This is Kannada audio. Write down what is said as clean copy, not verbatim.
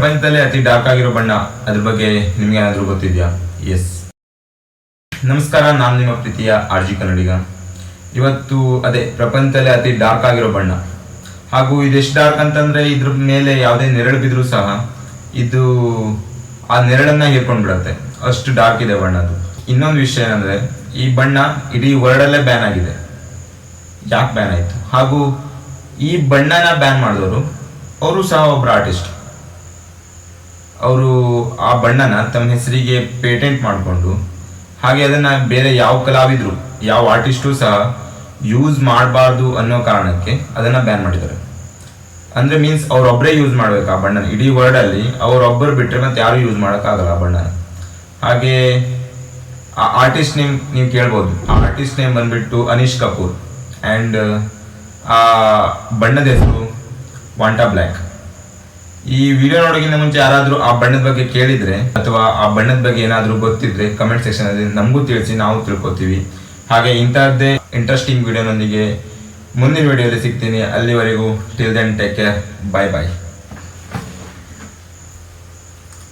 ಪ್ರಪಂಚದಲ್ಲೇ ಅತಿ ಡಾರ್ಕ್ ಆಗಿರೋ ಬಣ್ಣ, ಅದ್ರ ಬಗ್ಗೆ ನಿಮ್ಗೆ ಏನಾದರೂ ಗೊತ್ತಿದೆಯಾ? ಎಸ್, ನಮಸ್ಕಾರ, ನಾನು ನಿಮ್ಮ ಪ್ರೀತಿಯ RG ಕನ್ನಡಿಗ. ಇವತ್ತು ಅದೇ ಪ್ರಪಂಚದಲ್ಲೇ ಅತಿ ಡಾರ್ಕ್ ಆಗಿರೋ ಬಣ್ಣ. ಹಾಗೂ ಇದೆಷ್ಟು ಡಾರ್ಕ್ ಅಂತಂದ್ರೆ ಇದ್ರ ಮೇಲೆ ಯಾವುದೇ ನೆರಳು ಬಿದ್ರೂ ಸಹ ಇದು ಆ ನೆರಳನ್ನ ಹೀರ್ಕೊಂಡು ಬಿಡುತ್ತೆ, ಅಷ್ಟು ಡಾರ್ಕ್ ಇದೆ ಬಣ್ಣ ಅದು. ಇನ್ನೊಂದು ವಿಷಯ ಏನಂದ್ರೆ, ಈ ಬಣ್ಣ ಇಡೀ ವರ್ಲ್ಡಲ್ಲೇ ಬ್ಯಾನ್ ಆಗಿದೆ. ಯಾಕೆ ಬ್ಯಾನ್ ಆಯಿತು? ಹಾಗೂ ಈ ಬಣ್ಣನ ಬ್ಯಾನ್ ಮಾಡಿದವರು ಅವರು ಸಹ ಒಬ್ಬರು ಆರ್ಟಿಸ್ಟ್. ಅವರು ಆ ಬಣ್ಣನ ತಮ್ಮ ಹೆಸರಿಗೆ ಪೇಟೆಂಟ್ ಮಾಡಿಕೊಂಡು, ಹಾಗೆ ಅದನ್ನು ಬೇರೆ ಯಾವ ಕಲಾವಿದರು, ಯಾವ ಆರ್ಟಿಸ್ಟು ಸಹ ಯೂಸ್ ಮಾಡಬಾರ್ದು ಅನ್ನೋ ಕಾರಣಕ್ಕೆ ಅದನ್ನು ಬ್ಯಾನ್ ಮಾಡಿದ್ದಾರೆ. ಅಂದರೆ ಮೀನ್ಸ್ ಅವರೊಬ್ಬರೇ ಯೂಸ್ ಮಾಡ್ಬೇಕು ಆ ಬಣ್ಣನ. ಇಡೀ ವರ್ಲ್ಡಲ್ಲಿ ಅವರೊಬ್ಬರು ಬಿಟ್ಟರೆ ಮತ್ತೆ ಯಾರು ಯೂಸ್ ಮಾಡೋಕ್ಕಾಗಲ್ಲ ಆ ಬಣ್ಣನ. ಹಾಗೆ ಆ ಆರ್ಟಿಸ್ಟ್ ನೇಮ್ ನೀವು ಕೇಳ್ಬೋದು. ಆ ಆರ್ಟಿಸ್ಟ್ ನೇಮ್ ಬಂದ್ಬಿಟ್ಟು ಅನೀಶ್ ಕಪೂರ್. ಆ್ಯಂಡ್ ಆ ಬಣ್ಣದ ಹೆಸರು ವಾಂಟಾ ಬ್ಲ್ಯಾಕ್. ಈ ವಿಡಿಯೋ ನೋಡೋಕ್ಕಿಂತ ಮುಂಚೆ ಯಾರಾದರೂ ಆ ಬಣ್ಣದ ಬಗ್ಗೆ ಕೇಳಿದರೆ ಅಥವಾ ಆ ಬಣ್ಣದ ಬಗ್ಗೆ ಏನಾದರೂ ಗೊತ್ತಿದ್ರೆ ಕಮೆಂಟ್ ಸೆಕ್ಷನಲ್ಲಿ ನಮಗೂ ತಿಳಿಸಿ, ನಾವು ತಿಳ್ಕೊತೀವಿ. ಹಾಗೆ ಇಂಥದ್ದೇ ಇಂಟ್ರೆಸ್ಟಿಂಗ್ ವಿಡಿಯೋನೊಂದಿಗೆ ಮುಂದಿನ ವಿಡಿಯೋದಲ್ಲಿ ಸಿಗ್ತೀನಿ. ಅಲ್ಲಿವರೆಗೂ ಟಿಲ್ ದೆನ್ ಟೇಕ್ ಕೇರ್, ಬಾಯ್ ಬಾಯ್.